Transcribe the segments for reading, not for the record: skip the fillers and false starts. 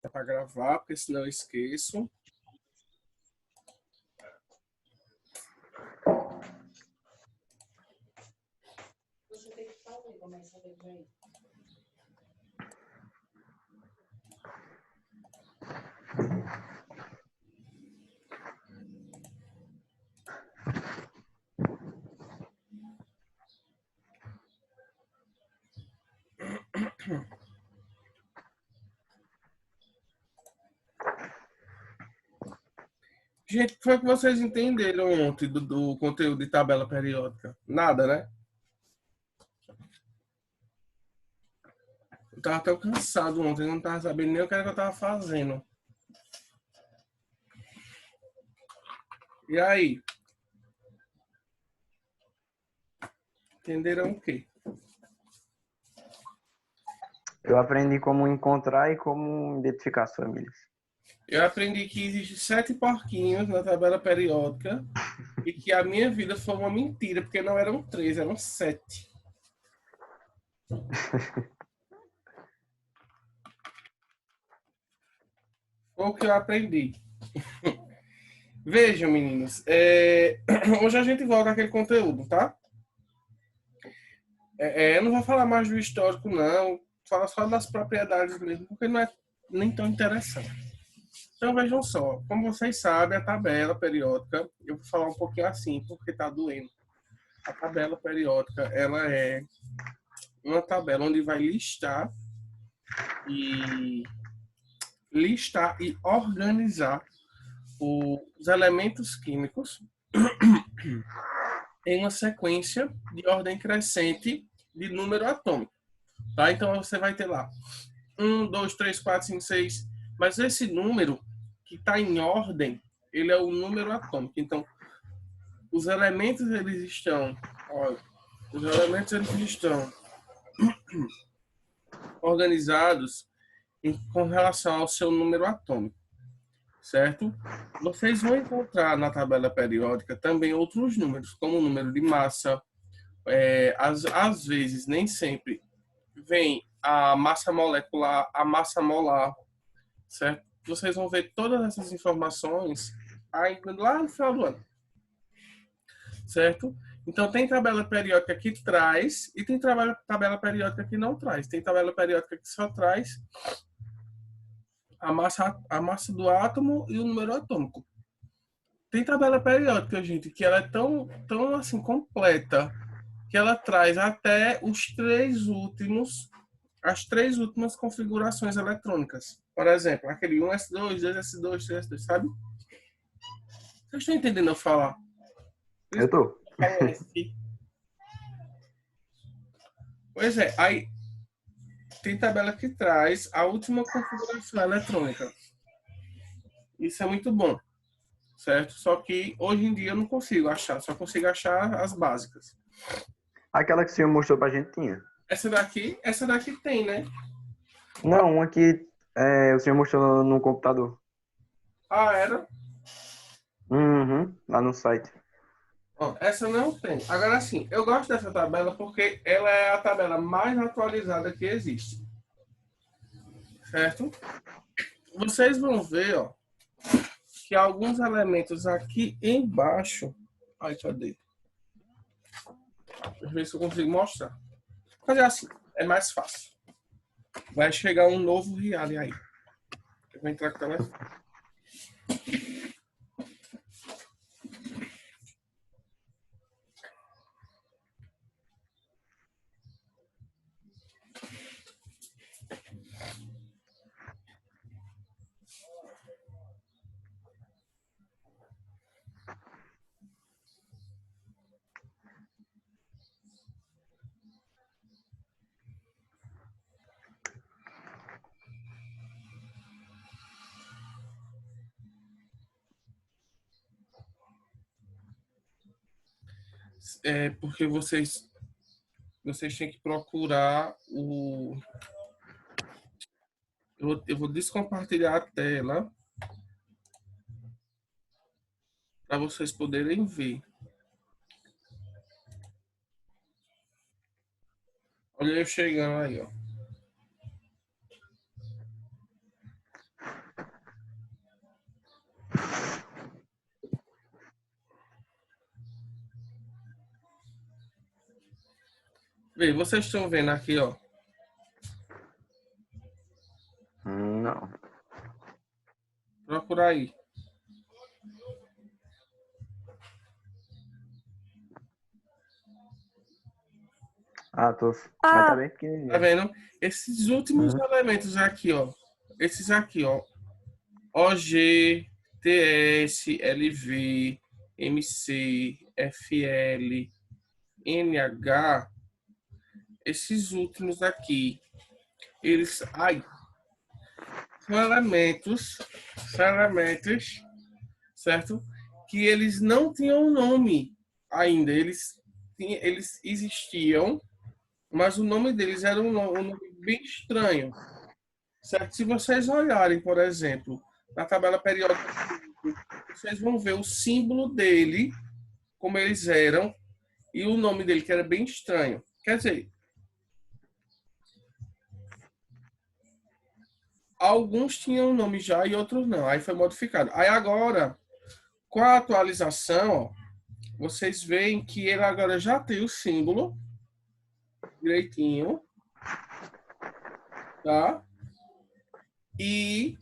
para gravar, porque senão eu esqueço. Você tem que fazer, começa a ver aí. Gente, o que foi que vocês entenderam ontem do conteúdo de tabela periódica? Nada, né? Eu tava tão cansado ontem, não tava sabendo nem o que era que eu tava fazendo. E aí? Entenderam o quê? Eu aprendi como encontrar e como identificar as famílias. Eu aprendi que existe 7 porquinhos na tabela periódica e que a minha vida foi uma mentira, porque não eram 3, eram 7. Foi o que eu aprendi. Vejam, meninos, hoje a gente volta àquele conteúdo, tá? Eu não vou falar mais do histórico, não. Fala só das propriedades mesmo, porque não é nem tão interessante. Então, vejam só. Como vocês sabem, a tabela periódica, eu vou falar um pouquinho assim, porque tá doendo. A tabela periódica, ela é uma tabela onde vai e listar e organizar os elementos químicos em uma sequência de ordem crescente de número atômico. Tá? Então você vai ter lá 1, 2, 3, 4, 5, 6. Mas esse número que está em ordem, ele é o número atômico. Então, os elementos eles estão, olha, os elementos eles estão organizados com relação ao seu número atômico, certo? Vocês vão encontrar na tabela periódica também outros números, como o número de massa. Às vezes, nem sempre, vem a massa molecular, a massa molar, certo? Vocês vão ver todas essas informações ainda lá no final do ano, certo? Então, tem tabela periódica que traz e tem tabela periódica que não traz. Tem tabela periódica que só traz a massa do átomo e o número atômico. Tem tabela periódica, gente, que ela é tão assim completa que ela traz até as três últimas configurações eletrônicas. Por exemplo, aquele 1s2, 2s2, 3s2, sabe? Vocês estão entendendo eu falar? Eu tô. Pois é, aí tem tabela que traz a última configuração eletrônica. Isso é muito bom, certo? Só que hoje em dia eu não consigo achar, só consigo achar as básicas. Aquela que o senhor mostrou pra gente tinha. Essa daqui tem, né? Não, uma que o senhor mostrou no computador. Ah, era? Uhum, lá no site. Ó, essa não tem. Agora sim, eu gosto dessa tabela porque ela é a tabela mais atualizada que existe, certo? Vocês vão ver, ó, que alguns elementos aqui embaixo. Ai, cadê? Deixa eu ver se eu consigo mostrar. Vou fazer assim, é mais fácil. Vai chegar um novo Reale aí. Eu vou entrar com o telefone. Porque vocês têm que procurar o. Eu vou descompartilhar a tela para vocês poderem ver. Olha eu chegando aí, ó. Vê, vocês estão vendo aqui, ó. Não. Procura aí. Ah, tô. Mas tá bem Tá pequenininho. vendo? Esses últimos Uhum. elementos aqui, ó. Esses aqui, ó. OG, TS, LV, MC, FL, NH. Esses últimos aqui, eles. Ai, são elementos, certo? Que eles não tinham nome ainda. Eles existiam, mas o nome deles era um nome bem estranho, certo? Se vocês olharem, por exemplo, na tabela periódica, vocês vão ver o símbolo dele, como eles eram, e o nome dele, que era bem estranho. Quer dizer, alguns tinham nome já e outros não. Aí foi modificado. Aí agora, com a atualização, vocês veem que ele agora já tem o símbolo direitinho, tá? E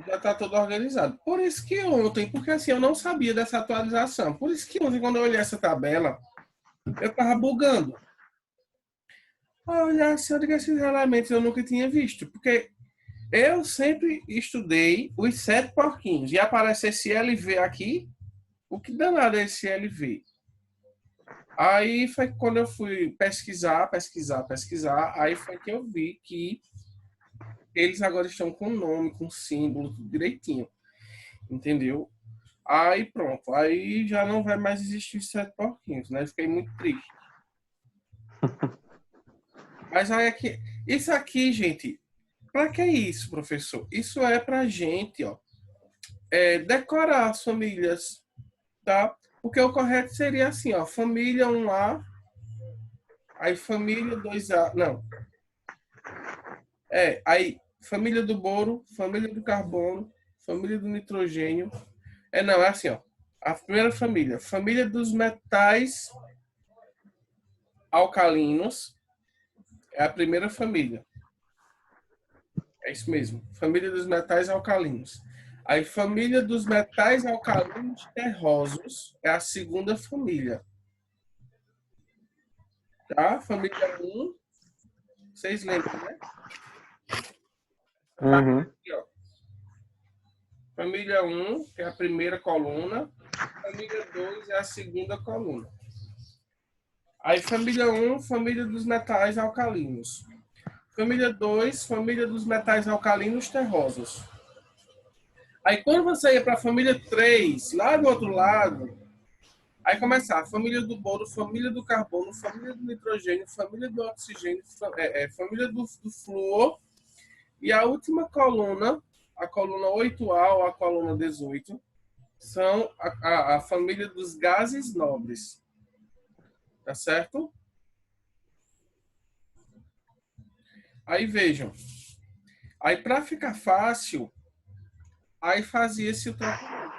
já está todo organizado. Por isso que ontem, porque assim, eu não sabia dessa atualização. Por isso que ontem, quando eu olhei essa tabela, eu estava bugando. Olha, se eu digo esses elementos eu nunca tinha visto, porque eu sempre estudei os sete porquinhos e aparece esse LV aqui. O que danado é esse LV? Aí foi quando eu fui pesquisar, aí foi que eu vi que eles agora estão com nome, com símbolo, tudo direitinho, entendeu? Aí pronto, aí já não vai mais existir os sete porquinhos, né? Fiquei muito triste. Mas aí aqui, isso aqui, gente, para que isso, professor? Isso é pra gente, ó, decorar as famílias, tá? Porque o correto seria assim, ó, família 1A, aí família 2A, não, aí família do boro, família do carbono, família do nitrogênio. Não, é assim, ó. A primeira família, família dos metais alcalinos, é a primeira família. É isso mesmo, família dos metais alcalinos. Aí, família dos metais alcalinos terrosos é a segunda família, tá? Família um, vocês lembram, né? Uhum. Aqui, ó. Família um que é a primeira coluna. Família 2 é a segunda coluna. Aí, família um, família dos metais alcalinos. Família 2, família dos metais alcalinos terrosos. Aí, quando você ia para a família 3, lá do outro lado, aí começar a família do boro, família do carbono, família do nitrogênio, família do oxigênio, família do flúor. E a última coluna, a coluna 8A ou a coluna 18, são a família dos gases nobres. Tá certo? Aí vejam. Aí para ficar fácil, aí fazia esse trocadilho.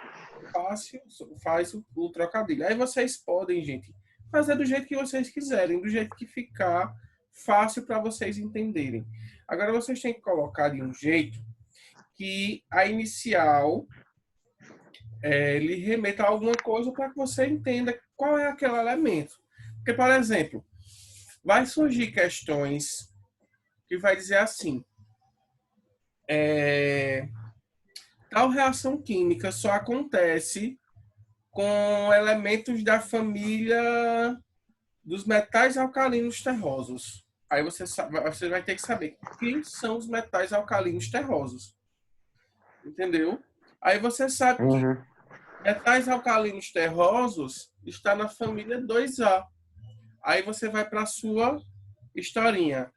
Fácil, faz o trocadilho. Aí vocês podem, gente, fazer do jeito que vocês quiserem, do jeito que ficar fácil para vocês entenderem. Agora vocês têm que colocar de um jeito que a inicial lhe remeta a alguma coisa para que você entenda qual é aquele elemento. Porque, por exemplo, vai surgir questões que vai dizer assim, tal reação química só acontece com elementos da família dos metais alcalinos terrosos. Aí você vai ter que saber quem são os metais alcalinos terrosos. Entendeu? Aí você sabe que Uhum. metais alcalinos terrosos está na família 2A. Aí você vai para a sua historinha.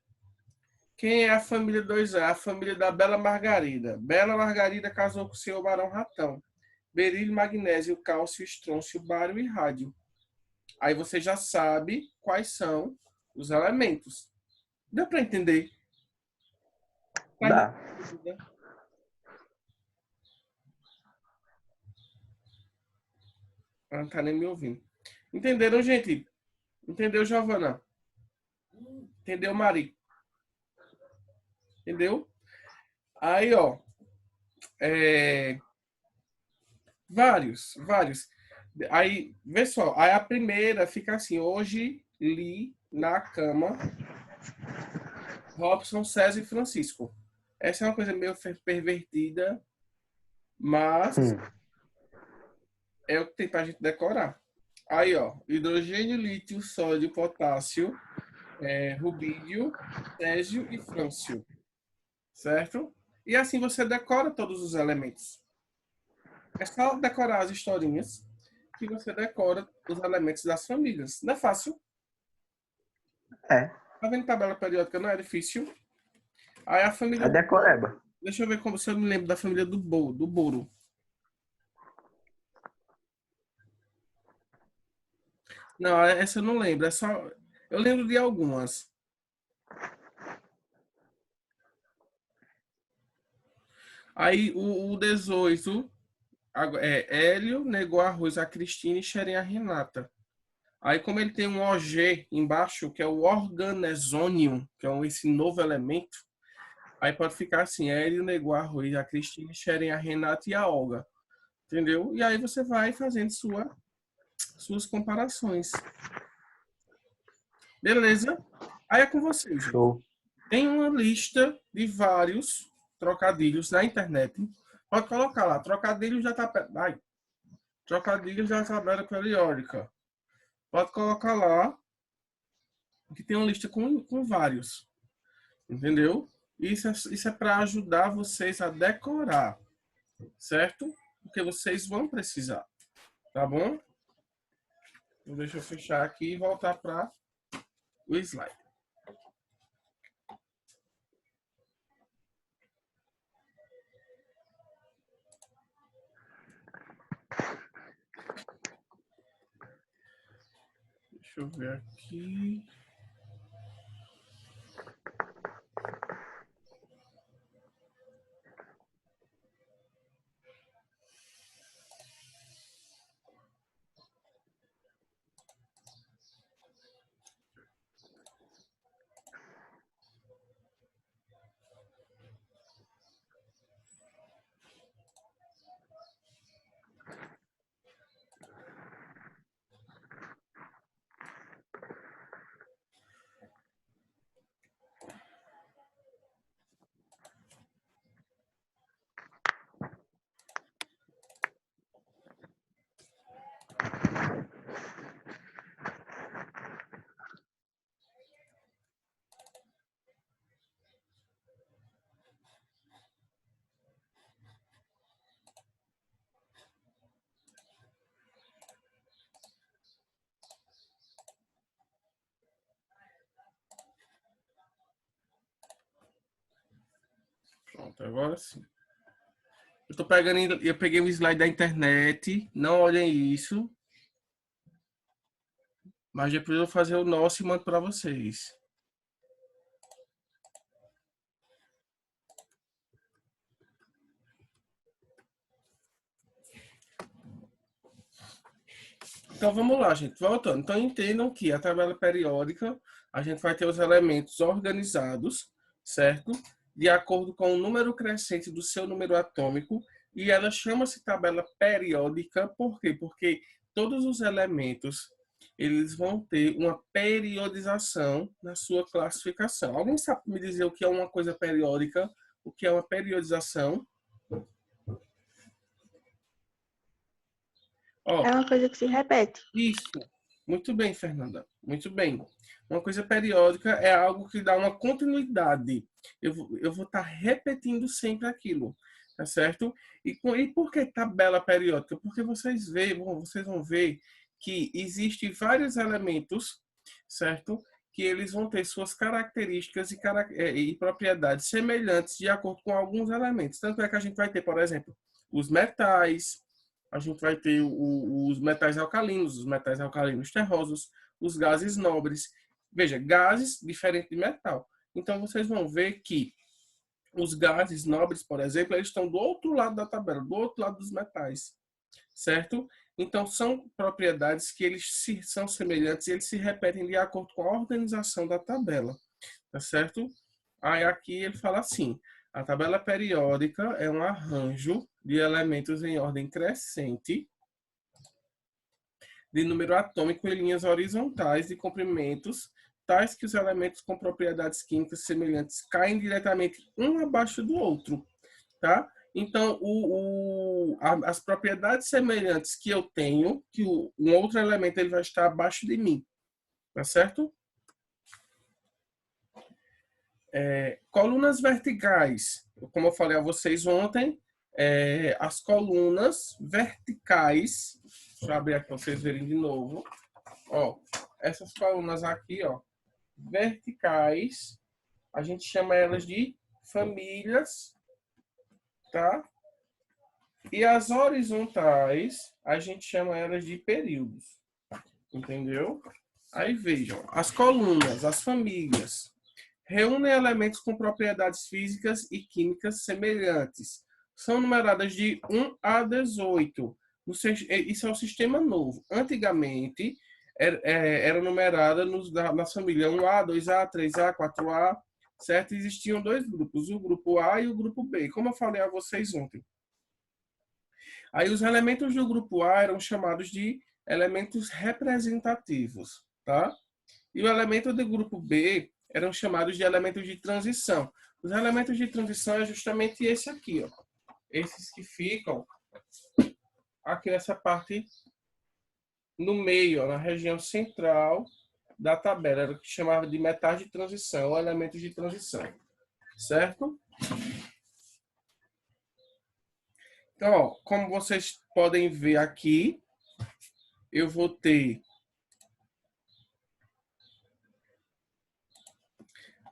Quem é a família 2A? A família da Bela Margarida. Bela Margarida casou com o senhor Barão Ratão. Berílio, magnésio, cálcio, estrôncio, bário e rádio. Aí você já sabe quais são os elementos. Deu para entender? Dá. Ela não tá nem me ouvindo. Entenderam, gente? Entendeu, Giovana? Entendeu, Mari? Entendeu? Aí, ó, vários. Aí, vê só, aí a primeira fica assim, hoje li na cama Robson, César e Francisco. Essa é uma coisa meio pervertida, mas Hum. é o que tem pra gente decorar. Aí, ó, hidrogênio, lítio, sódio, potássio, rubídio, césio e frâncio, certo? E assim você decora todos os elementos. É só decorar as historinhas que você decora os elementos das famílias. Não é fácil. É. Tá vendo tabela periódica? Não é difícil. Aí a É família do Boro. decoreba. Deixa eu ver como se eu me lembro da família do Boro. Não, essa eu não lembro. É só. Eu lembro de algumas. Aí o 18 Hélio negou arroz a Cristina e Xeren a Renata. Aí, como ele tem um OG embaixo, que é o organezônio, que é esse novo elemento, aí pode ficar assim: Hélio negou arroz a Cristina e Xeren a Renata e a Olga. Entendeu? E aí você vai fazendo suas comparações. Beleza? Aí é com vocês, gente. Show. Tem uma lista de vários trocadilhos na internet. Pode colocar lá, trocadilhos da tabela periódica. Pode colocar lá, que tem uma lista com vários. Entendeu? Isso é para ajudar vocês a decorar, certo? Porque vocês vão precisar, tá bom? Então, deixa eu fechar aqui e voltar para o slide. Deixa eu ver aqui. Pronto, agora sim. Eu peguei um slide da internet, não olhem isso, mas depois eu vou fazer o nosso e mando para vocês. Então vamos lá, gente, voltando. Então entendam que a tabela periódica, a gente vai ter os elementos organizados, certo? De acordo com o número crescente do seu número atômico, e ela chama-se tabela periódica, por quê? Porque todos os elementos, eles vão ter uma periodização na sua classificação. Alguém sabe me dizer o que é uma coisa periódica? O que é uma periodização? Ó, É uma coisa que se repete. isso. Muito bem, Fernanda. Muito bem. Uma coisa periódica é algo que dá uma continuidade. Eu vou estar repetindo sempre aquilo, tá certo? E por que tabela periódica? Porque vocês vão ver que existem vários elementos, certo? Que eles vão ter suas características e propriedades semelhantes de acordo com alguns elementos. Tanto é que a gente vai ter, por exemplo, os metais, a gente vai ter os metais alcalinos, os metais alcalinos terrosos, os gases nobres. Veja, gases diferente de metal. Então, vocês vão ver que os gases nobres, por exemplo, eles estão do outro lado da tabela, do outro lado dos metais, certo? Então, são propriedades que são semelhantes e eles se repetem de acordo com a organização da tabela. tá certo? Aí aqui ele fala assim, a tabela periódica é um arranjo de elementos em ordem crescente de número atômico em linhas horizontais de comprimentos, tais que os elementos com propriedades químicas semelhantes caem diretamente um abaixo do outro, tá? Então, as propriedades semelhantes que eu tenho, que um outro elemento ele vai estar abaixo de mim, tá certo? Colunas verticais, como eu falei a vocês ontem, as colunas verticais, deixa eu abrir aqui para vocês verem de novo, ó, essas colunas aqui, ó, verticais, a gente chama elas de famílias, tá? E as horizontais, a gente chama elas de períodos, entendeu? Aí vejam, as colunas, as famílias, reúnem elementos com propriedades físicas e químicas semelhantes. São numeradas de 1 a 18. Isso é um sistema novo. Antigamente, era numerada nas famílias 1A, 2A, 3A, 4A, certo? Existiam dois grupos, o grupo A e o grupo B, como eu falei a vocês ontem. Aí os elementos do grupo A eram chamados de elementos representativos, tá? E o elemento do grupo B eram chamados de elementos de transição. Os elementos de transição é justamente esse aqui, ó. Esses que ficam aqui nessa parte no meio, ó, na região central da tabela, era o que chamava de metais de transição, ou elementos de transição, certo? Então, ó, como vocês podem ver aqui, eu vou ter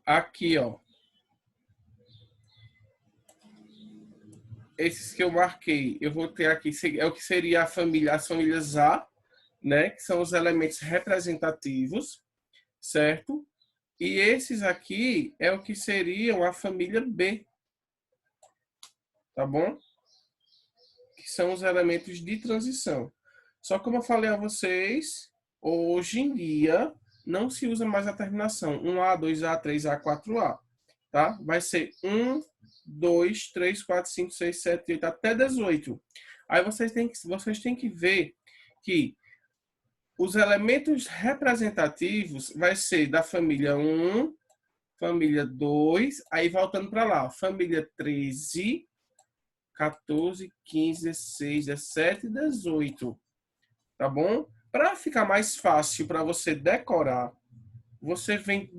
aqui, ó, esses que eu marquei, eu vou ter aqui, é o que seria as famílias A, né, que são os elementos representativos, certo? E esses aqui é o que seriam a família B, tá bom? Que são os elementos de transição. Só como eu falei a vocês, hoje em dia não se usa mais a terminação 1A, 2A, 3A, 4A, tá? Vai ser 1, 2, 3, 4, 5, 6, 7, 8, até 18. Aí vocês têm que ver que os elementos representativos vai ser da família 1, família 2, aí voltando para lá, família 13, 14, 15, 16, 17 e 18. Tá bom? Para ficar mais fácil para você decorar, você vem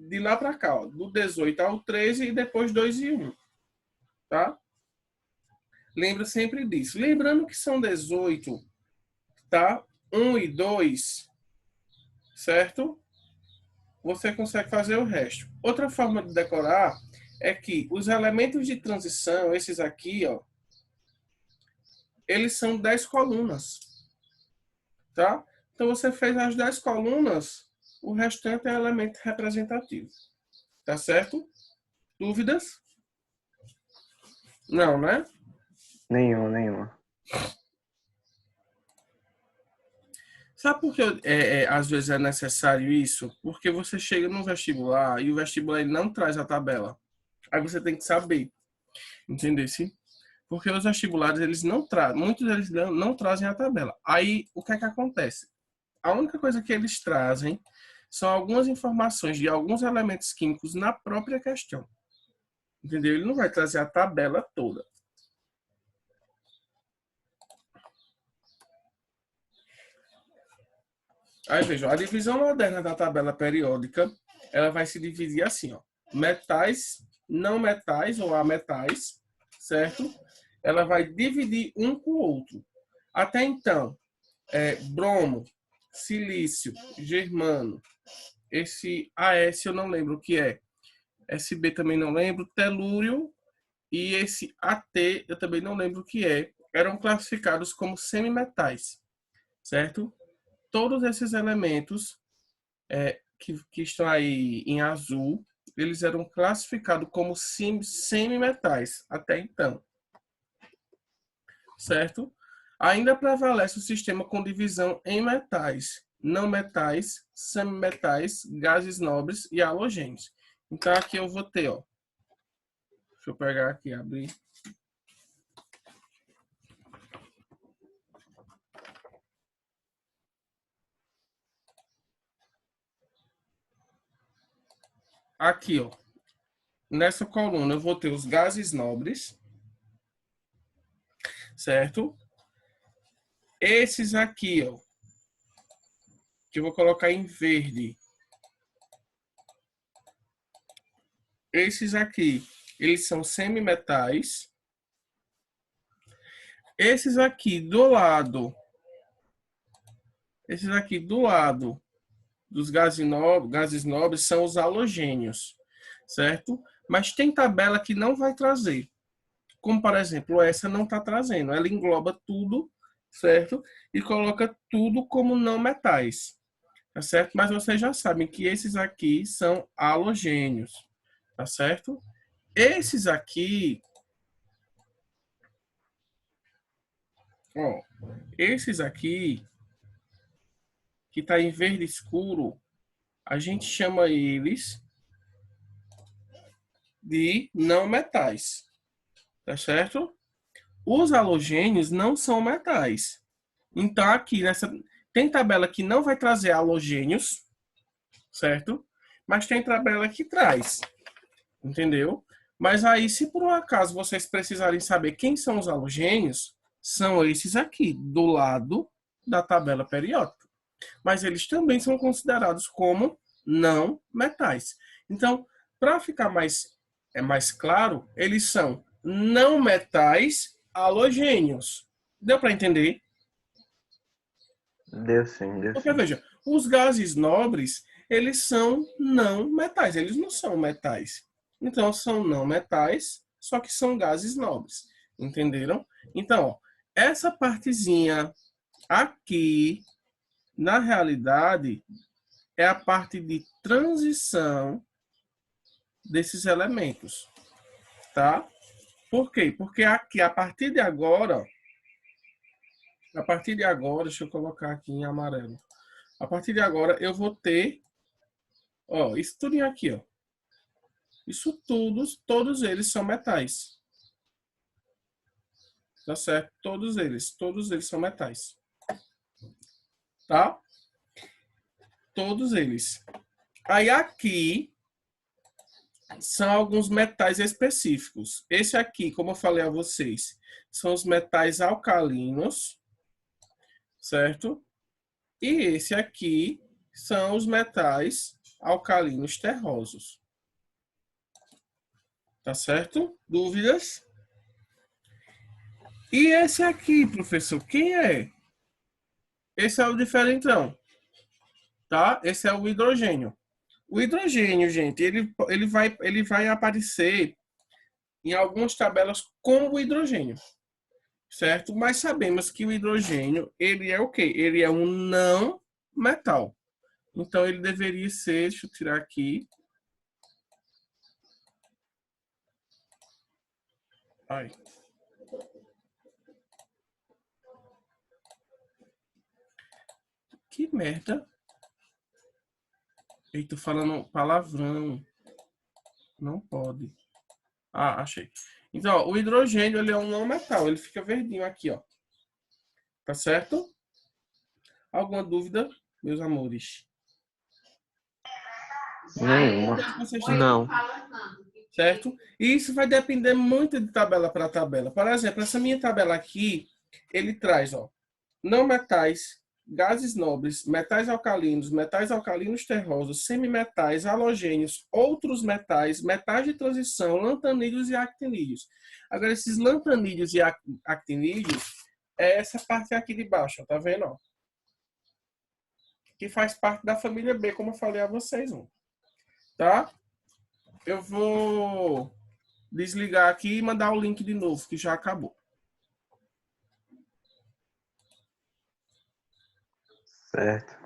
de lá para cá, ó, do 18 ao 13 e depois 2 e 1. Tá? Lembra sempre disso. Lembrando que são 18, tá? 1 e 2, certo? Você consegue fazer o resto. Outra forma de decorar é que os elementos de transição, esses aqui, ó, eles são 10 colunas, tá? Então você fez as 10 colunas, o restante é elemento representativo. Tá certo? Dúvidas? Não, né? Nenhuma. Sabe por que às vezes é necessário isso? Porque você chega no vestibular e o vestibular ele não traz a tabela. Aí você tem que saber, entendeu? Porque os vestibulares, eles não trazem, muitos deles não trazem a tabela. Aí, o que é que acontece? A única coisa que eles trazem são algumas informações de alguns elementos químicos na própria questão. Entendeu? Ele não vai trazer a tabela toda. Aí vejam, a divisão moderna da tabela periódica, ela vai se dividir assim, ó. Metais, não metais ou ametais, certo? Ela vai dividir um com o outro. Até então, bromo, silício, germano, esse AS eu não lembro o que é, SB também não lembro, telúrio e esse AT eu também não lembro o que é, eram classificados como semimetais, certo? Todos esses elementos que estão aí em azul, eles eram classificados como semimetais até então, certo? Ainda prevalece o sistema com divisão em metais, não metais, semimetais, gases nobres e halogênios. Então, aqui eu vou ter, ó. Deixa eu pegar aqui, abrir. Aqui, ó. Nessa coluna eu vou ter os gases nobres, certo? Esses aqui, ó, que eu vou colocar em verde. Esses aqui, eles são semimetais. Esses aqui do lado dos gases nobres são os halogênios, certo? Mas tem tabela que não vai trazer. Como, por exemplo, essa não está trazendo. Ela engloba tudo, certo? E coloca tudo como não metais, tá certo? Mas vocês já sabem que esses aqui são halogênios, tá certo? Esses aqui, ó, esses aqui, que está em verde escuro, a gente chama eles de não metais, tá certo? Os halogênios não são metais. Então, aqui nessa tem tabela que não vai trazer halogênios, certo? Mas tem tabela que traz, entendeu? Mas aí, se por um acaso vocês precisarem saber quem são os halogênios, são esses aqui, do lado da tabela periódica. Mas eles também são considerados como não metais. Então, para ficar mais claro, eles são não metais halogênios. Deu para entender? Deu sim, deu Porque, sim. veja, os gases nobres, eles são não metais, eles não são metais. Então, são não metais, só que são gases nobres. Entenderam? Então, ó, essa partezinha aqui, na realidade, é a parte de transição desses elementos, tá? Por quê? Porque aqui, a partir de agora, deixa eu colocar aqui em amarelo. A partir de agora, eu vou ter, ó, isso tudo aqui, ó. Isso tudo, todos eles são metais. Tá certo? Todos eles são metais. Tá? Todos eles. Aí aqui são alguns metais específicos. Esse aqui, como eu falei a vocês, são os metais alcalinos, certo? E esse aqui são os metais alcalinos terrosos. Tá certo? Dúvidas? E esse aqui, professor, quem é? Esse é o diferentão, tá? Esse é o hidrogênio. O hidrogênio, gente, ele vai aparecer em algumas tabelas como o hidrogênio, certo? Mas sabemos que o hidrogênio, ele é o quê? Ele é um não metal. Então, ele deveria ser, deixa eu tirar aqui. Ai. Que merda. Eita, tô falando palavrão. Não pode. Ah, achei. Então, ó, o hidrogênio, ele é um não metal. Ele fica verdinho aqui, ó. Tá certo? Alguma dúvida, meus amores? Nenhuma. Vocês têm, Não. certo? E isso vai depender muito de tabela para tabela. Por exemplo, essa minha tabela aqui, ele traz, ó, não metais, gases nobres, metais alcalinos terrosos, semimetais, halogênios, outros metais, metais de transição, lantanídeos e actinídeos. Agora, esses lantanídeos e actinídeos é essa parte aqui de baixo, ó, tá vendo? Ó? Que faz parte da família B, como eu falei a vocês, ó, tá? Eu vou desligar aqui e mandar o link de novo, que já acabou. Certo.